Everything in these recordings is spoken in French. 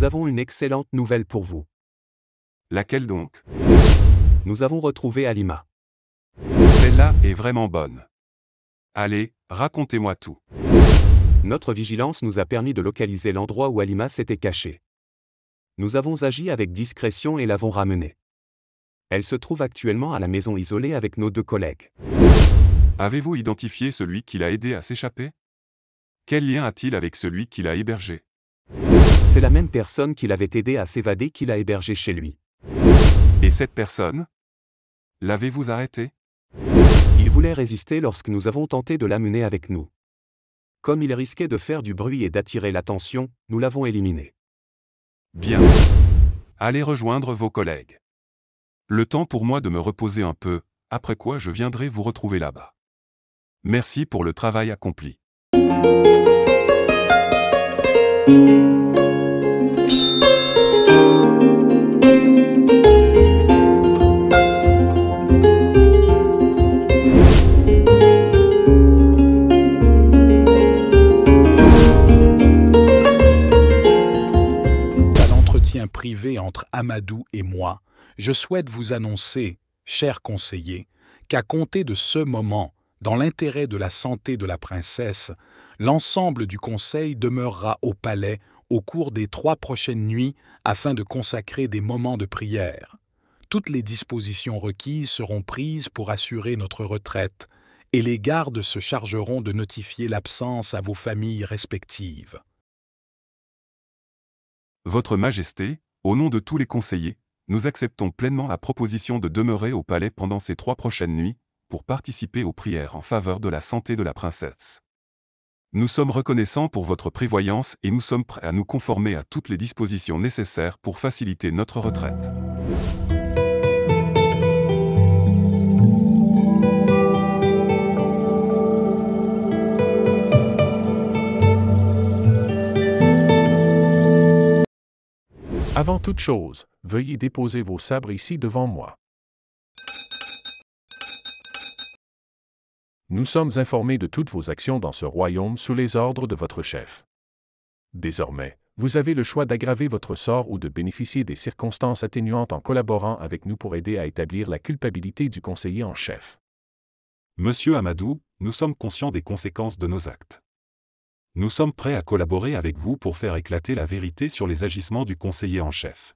Nous avons une excellente nouvelle pour vous. Laquelle donc? Nous avons retrouvé Halima. Celle-là est vraiment bonne. Allez, racontez-moi tout. Notre vigilance nous a permis de localiser l'endroit où Halima s'était cachée. Nous avons agi avec discrétion et l'avons ramenée. Elle se trouve actuellement à la maison isolée avec nos 2 collègues. Avez-vous identifié celui qui l'a aidé à s'échapper? Quel lien a-t-il avec celui qui l'a hébergé? C'est la même personne qui l'avait aidé à s'évader qui l'a hébergé chez lui. Et cette personne? L'avez-vous arrêté? Il voulait résister lorsque nous avons tenté de l'amener avec nous. Comme il risquait de faire du bruit et d'attirer l'attention, nous l'avons éliminé. Bien. Allez rejoindre vos collègues. Le temps pour moi de me reposer un peu, après quoi je viendrai vous retrouver là-bas. Merci pour le travail accompli. Privé entre Amadou et moi, je souhaite vous annoncer, chers conseillers, qu'à compter de ce moment, dans l'intérêt de la santé de la princesse, l'ensemble du conseil demeurera au palais au cours des 3 prochaines nuits afin de consacrer des moments de prière. Toutes les dispositions requises seront prises pour assurer notre retraite, et les gardes se chargeront de notifier l'absence à vos familles respectives. Votre Majesté, au nom de tous les conseillers, nous acceptons pleinement la proposition de demeurer au palais pendant ces 3 prochaines nuits, pour participer aux prières en faveur de la santé de la princesse. Nous sommes reconnaissants pour votre prévoyance et nous sommes prêts à nous conformer à toutes les dispositions nécessaires pour faciliter notre retraite. Avant toute chose, veuillez déposer vos sabres ici devant moi. Nous sommes informés de toutes vos actions dans ce royaume sous les ordres de votre chef. Désormais, vous avez le choix d'aggraver votre sort ou de bénéficier des circonstances atténuantes en collaborant avec nous pour aider à établir la culpabilité du conseiller en chef. Monsieur Amadou, nous sommes conscients des conséquences de nos actes. Nous sommes prêts à collaborer avec vous pour faire éclater la vérité sur les agissements du conseiller en chef.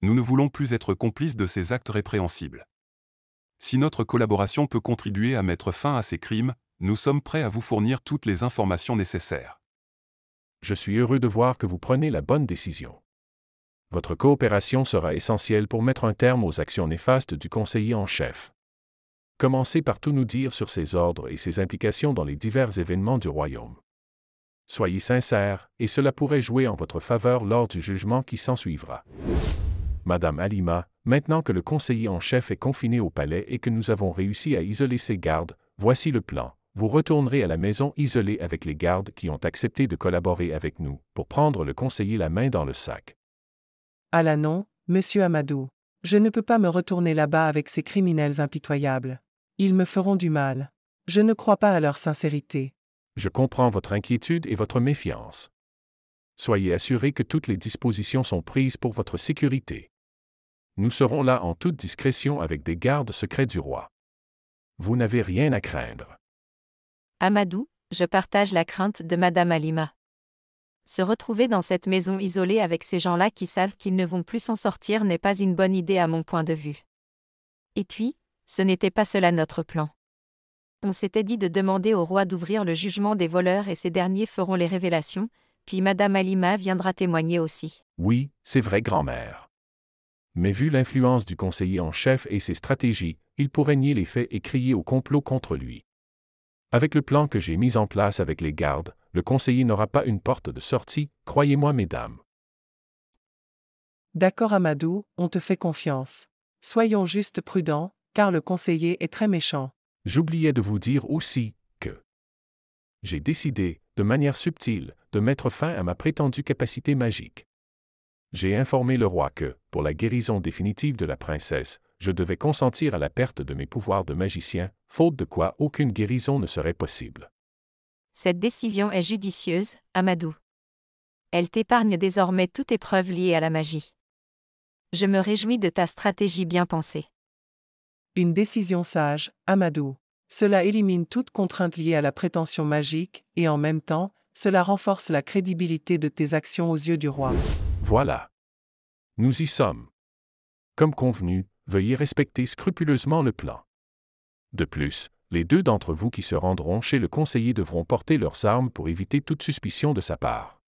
Nous ne voulons plus être complices de ces actes répréhensibles. Si notre collaboration peut contribuer à mettre fin à ces crimes, nous sommes prêts à vous fournir toutes les informations nécessaires. Je suis heureux de voir que vous prenez la bonne décision. Votre coopération sera essentielle pour mettre un terme aux actions néfastes du conseiller en chef. Commencez par tout nous dire sur ses ordres et ses implications dans les divers événements du royaume. Soyez sincères, et cela pourrait jouer en votre faveur lors du jugement qui s'ensuivra. Madame Halima, maintenant que le conseiller en chef est confiné au palais et que nous avons réussi à isoler ses gardes, voici le plan. Vous retournerez à la maison isolée avec les gardes qui ont accepté de collaborer avec nous, pour prendre le conseiller la main dans le sac. Ah là non, monsieur Amadou. Je ne peux pas me retourner là-bas avec ces criminels impitoyables. Ils me feront du mal. Je ne crois pas à leur sincérité. Je comprends votre inquiétude et votre méfiance. Soyez assurés que toutes les dispositions sont prises pour votre sécurité. Nous serons là en toute discrétion avec des gardes secrets du roi. Vous n'avez rien à craindre. Amadou, je partage la crainte de Madame Halima. Se retrouver dans cette maison isolée avec ces gens-là qui savent qu'ils ne vont plus s'en sortir n'est pas une bonne idée à mon point de vue. Et puis, ce n'était pas cela notre plan. On s'était dit de demander au roi d'ouvrir le jugement des voleurs et ces derniers feront les révélations, puis Madame Halima viendra témoigner aussi. Oui, c'est vrai, grand-mère. Mais vu l'influence du conseiller en chef et ses stratégies, il pourrait nier les faits et crier au complot contre lui. Avec le plan que j'ai mis en place avec les gardes, le conseiller n'aura pas une porte de sortie, croyez-moi, mesdames. D'accord Amadou, on te fait confiance. Soyons juste prudents, car le conseiller est très méchant. J'oubliais de vous dire aussi que j'ai décidé, de manière subtile, de mettre fin à ma prétendue capacité magique. J'ai informé le roi que, pour la guérison définitive de la princesse, je devais consentir à la perte de mes pouvoirs de magicien, faute de quoi aucune guérison ne serait possible. Cette décision est judicieuse, Amadou. Elle t'épargne désormais toute épreuve liée à la magie. Je me réjouis de ta stratégie bien pensée. Une décision sage, Amadou. Cela élimine toute contrainte liée à la prétention magique, et en même temps, cela renforce la crédibilité de tes actions aux yeux du roi. Voilà. Nous y sommes. Comme convenu, veuillez respecter scrupuleusement le plan. De plus, les 2 d'entre vous qui se rendront chez le conseiller devront porter leurs armes pour éviter toute suspicion de sa part.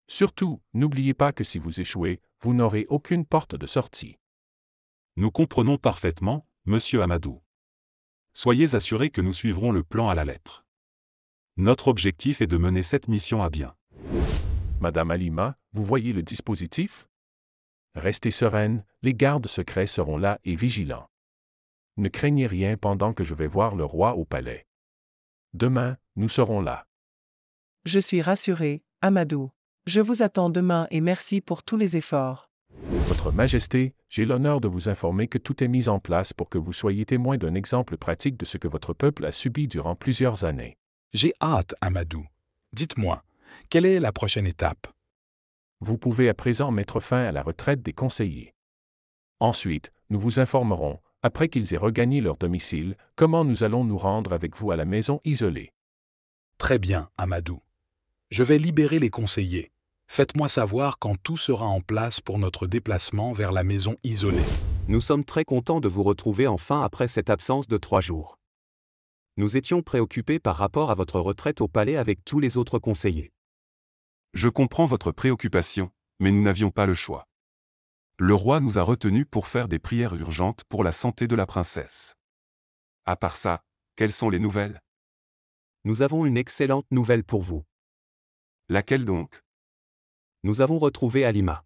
Surtout, n'oubliez pas que si vous échouez, vous n'aurez aucune porte de sortie. Nous comprenons parfaitement, monsieur Amadou. Soyez assurés que nous suivrons le plan à la lettre. Notre objectif est de mener cette mission à bien. Madame Halima, vous voyez le dispositif? Restez sereine, les gardes secrets seront là et vigilants. Ne craignez rien pendant que je vais voir le roi au palais. Demain, nous serons là. Je suis rassuré, Amadou. Je vous attends demain et merci pour tous les efforts. Votre Majesté, j'ai l'honneur de vous informer que tout est mis en place pour que vous soyez témoin d'un exemple pratique de ce que votre peuple a subi durant plusieurs années. J'ai hâte, Amadou. Dites-moi, quelle est la prochaine étape? Vous pouvez à présent mettre fin à la retraite des conseillers. Ensuite, nous vous informerons, après qu'ils aient regagné leur domicile, comment nous allons nous rendre avec vous à la maison isolée. Très bien, Amadou. Je vais libérer les conseillers. Faites-moi savoir quand tout sera en place pour notre déplacement vers la maison isolée. Nous sommes très contents de vous retrouver enfin après cette absence de 3 jours. Nous étions préoccupés par rapport à votre retraite au palais avec tous les autres conseillers. Je comprends votre préoccupation, mais nous n'avions pas le choix. Le roi nous a retenus pour faire des prières urgentes pour la santé de la princesse. À part ça, quelles sont les nouvelles? Nous avons une excellente nouvelle pour vous. Laquelle donc? Nous avons retrouvé Halima.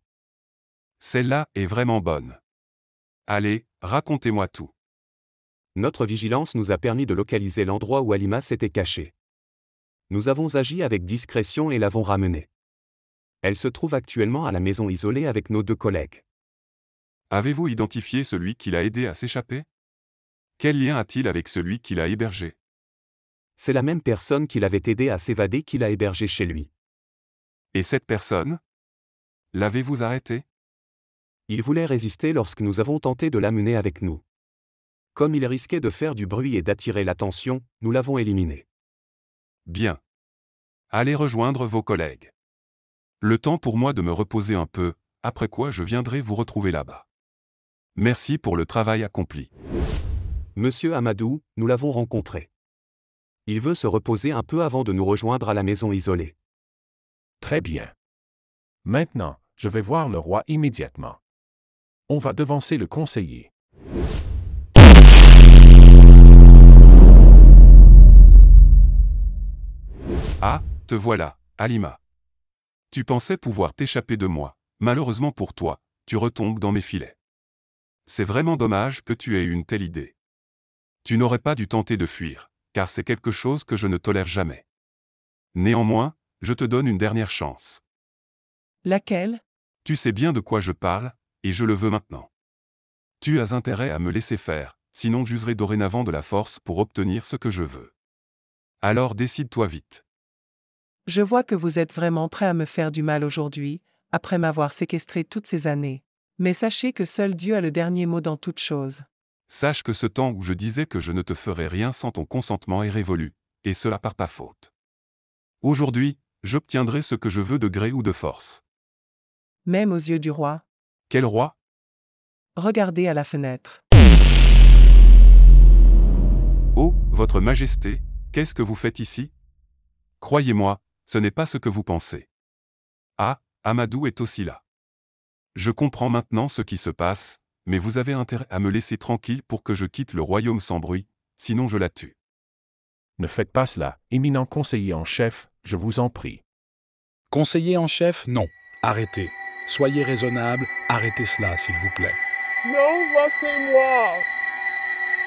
Celle-là est vraiment bonne. Allez, racontez-moi tout. Notre vigilance nous a permis de localiser l'endroit où Halima s'était cachée. Nous avons agi avec discrétion et l'avons ramenée. Elle se trouve actuellement à la maison isolée avec nos 2 collègues. Avez-vous identifié celui qui l'a aidé à s'échapper? Quel lien a-t-il avec celui qui l'a hébergé? C'est la même personne qui l'avait aidé à s'évader qui l'a hébergé chez lui. Et cette personne? L'avez-vous arrêté? Il voulait résister lorsque nous avons tenté de l'amener avec nous. Comme il risquait de faire du bruit et d'attirer l'attention, nous l'avons éliminé. Bien. Allez rejoindre vos collègues. Le temps pour moi de me reposer un peu, après quoi je viendrai vous retrouver là-bas. Merci pour le travail accompli. Monsieur Amadou, nous l'avons rencontré. Il veut se reposer un peu avant de nous rejoindre à la maison isolée. Très bien. Maintenant, je vais voir le roi immédiatement. On va devancer le conseiller. Ah, te voilà, Halima. Tu pensais pouvoir t'échapper de moi. Malheureusement pour toi, tu retombes dans mes filets. C'est vraiment dommage que tu aies eu une telle idée. Tu n'aurais pas dû tenter de fuir, car c'est quelque chose que je ne tolère jamais. Néanmoins, je te donne une dernière chance. Laquelle? Tu sais bien de quoi je parle, et je le veux maintenant. Tu as intérêt à me laisser faire, sinon j'userai dorénavant de la force pour obtenir ce que je veux. Alors décide-toi vite. Je vois que vous êtes vraiment prêt à me faire du mal aujourd'hui, après m'avoir séquestré toutes ces années. Mais sachez que seul Dieu a le dernier mot dans toute chose. Sache que ce temps où je disais que je ne te ferais rien sans ton consentement est révolu, et cela par ta faute. Aujourd'hui, j'obtiendrai ce que je veux de gré ou de force. Même aux yeux du roi. Quel roi? Regardez à la fenêtre. Oh, votre majesté, qu'est-ce que vous faites ici? Croyez-moi, ce n'est pas ce que vous pensez. Ah, Amadou est aussi là. Je comprends maintenant ce qui se passe, mais vous avez intérêt à me laisser tranquille pour que je quitte le royaume sans bruit, sinon je la tue. Ne faites pas cela, éminent conseiller en chef, je vous en prie. Conseiller en chef, non. Arrêtez. Soyez raisonnable, arrêtez cela, s'il vous plaît. Non, laissez-moi.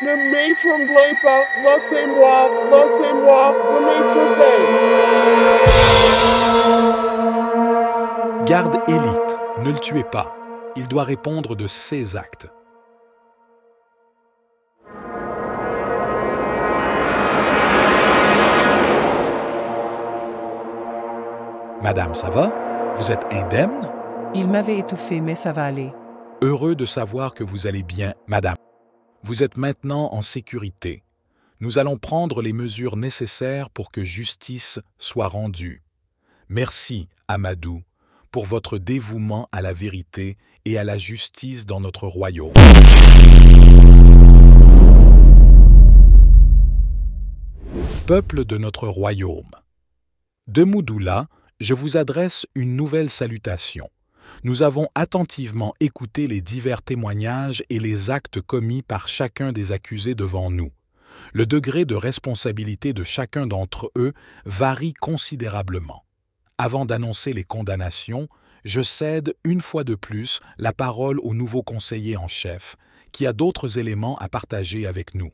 Ne m'étranglez pas, laissez-moi, ne m'étouffez. Garde élite, ne le tuez pas. Il doit répondre de ses actes. Madame, ça va? Vous êtes indemne? Il m'avait étouffé, mais ça va aller. Heureux de savoir que vous allez bien, madame. Vous êtes maintenant en sécurité. Nous allons prendre les mesures nécessaires pour que justice soit rendue. Merci, Amadou, pour votre dévouement à la vérité et à la justice dans notre royaume. Peuple de notre royaume. De Moudoula, je vous adresse une nouvelle salutation. Nous avons attentivement écouté les divers témoignages et les actes commis par chacun des accusés devant nous. Le degré de responsabilité de chacun d'entre eux varie considérablement. Avant d'annoncer les condamnations, je cède une fois de plus la parole au nouveau conseiller en chef, qui a d'autres éléments à partager avec nous.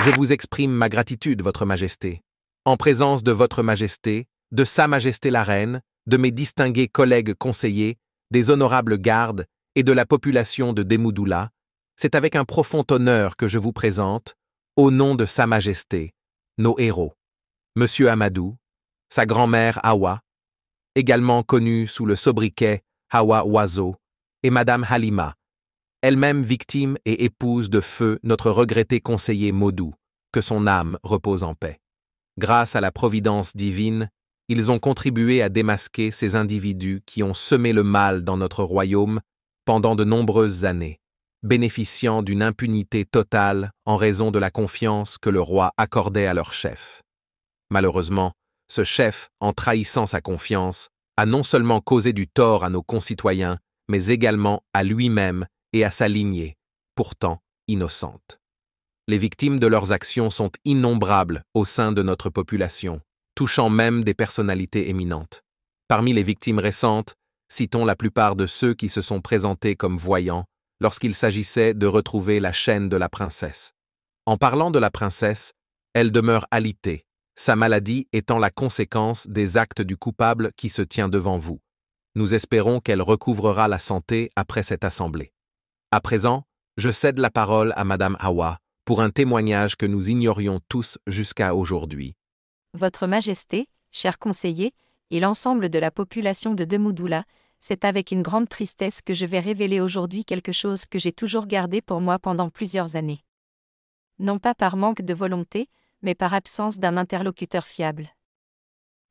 Je vous exprime ma gratitude, Votre Majesté. En présence de Votre Majesté, de Sa Majesté la Reine, de mes distingués collègues conseillers, des honorables gardes et de la population de Demoudoula, c'est avec un profond honneur que je vous présente, au nom de Sa Majesté, nos héros, Monsieur Amadou, sa grand-mère Hawa, également connue sous le sobriquet Hawa Oiseau, et Madame Halima, elle-même victime et épouse de feu notre regretté conseiller Modou, que son âme repose en paix. Grâce à la providence divine, ils ont contribué à démasquer ces individus qui ont semé le mal dans notre royaume pendant de nombreuses années, bénéficiant d'une impunité totale en raison de la confiance que le roi accordait à leur chef. Malheureusement, ce chef, en trahissant sa confiance, a non seulement causé du tort à nos concitoyens, mais également à lui-même et à sa lignée, pourtant innocente. Les victimes de leurs actions sont innombrables au sein de notre population, touchant même des personnalités éminentes. Parmi les victimes récentes, citons la plupart de ceux qui se sont présentés comme voyants lorsqu'il s'agissait de retrouver la chaîne de la princesse. En parlant de la princesse, elle demeure alitée, sa maladie étant la conséquence des actes du coupable qui se tient devant vous. Nous espérons qu'elle recouvrera la santé après cette assemblée. À présent, je cède la parole à Madame Hawa pour un témoignage que nous ignorions tous jusqu'à aujourd'hui. Votre Majesté, chers conseillers, et l'ensemble de la population de Demoudoula, c'est avec une grande tristesse que je vais révéler aujourd'hui quelque chose que j'ai toujours gardé pour moi pendant plusieurs années. Non pas par manque de volonté, mais par absence d'un interlocuteur fiable.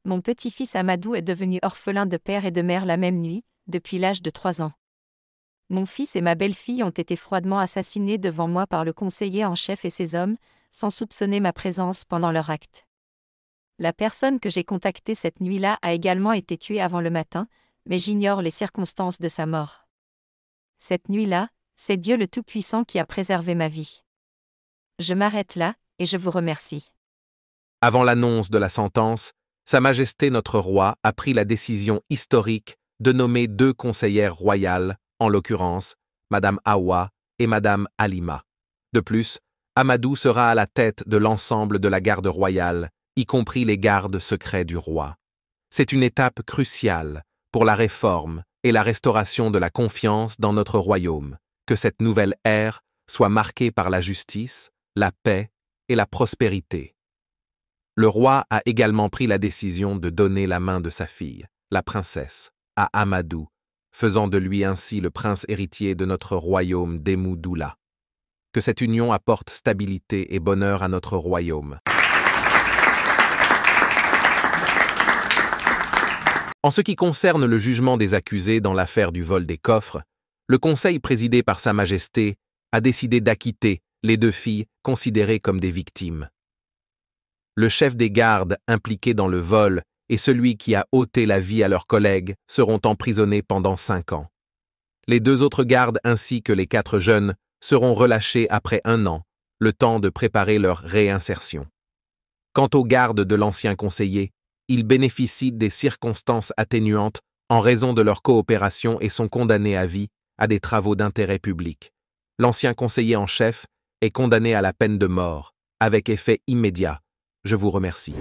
Mon petit-fils Amadou est devenu orphelin de père et de mère la même nuit, depuis l'âge de 3 ans. Mon fils et ma belle-fille ont été froidement assassinés devant moi par le conseiller en chef et ses hommes, sans soupçonner ma présence pendant leur acte. La personne que j'ai contactée cette nuit-là a également été tuée avant le matin, mais j'ignore les circonstances de sa mort. Cette nuit-là, c'est Dieu le Tout-Puissant qui a préservé ma vie. Je m'arrête là, et je vous remercie. Avant l'annonce de la sentence, Sa Majesté notre roi a pris la décision historique de nommer 2 conseillères royales, en l'occurrence, Madame Hawa et Madame Halima. De plus, Amadou sera à la tête de l'ensemble de la garde royale, y compris les gardes secrets du roi. C'est une étape cruciale pour la réforme et la restauration de la confiance dans notre royaume, que cette nouvelle ère soit marquée par la justice, la paix et la prospérité. Le roi a également pris la décision de donner la main de sa fille, la princesse, à Amadou, faisant de lui ainsi le prince héritier de notre royaume Demoudoula. Que cette union apporte stabilité et bonheur à notre royaume. En ce qui concerne le jugement des accusés dans l'affaire du vol des coffres, le conseil présidé par Sa Majesté a décidé d'acquitter les 2 filles considérées comme des victimes. Le chef des gardes impliqué dans le vol et celui qui a ôté la vie à leurs collègues seront emprisonnés pendant 5 ans. Les 2 autres gardes ainsi que les 4 jeunes seront relâchés après 1 an, le temps de préparer leur réinsertion. Quant aux gardes de l'ancien conseiller, ils bénéficient des circonstances atténuantes en raison de leur coopération et sont condamnés à vie à des travaux d'intérêt public. L'ancien conseiller en chef est condamné à la peine de mort, avec effet immédiat. Je vous remercie.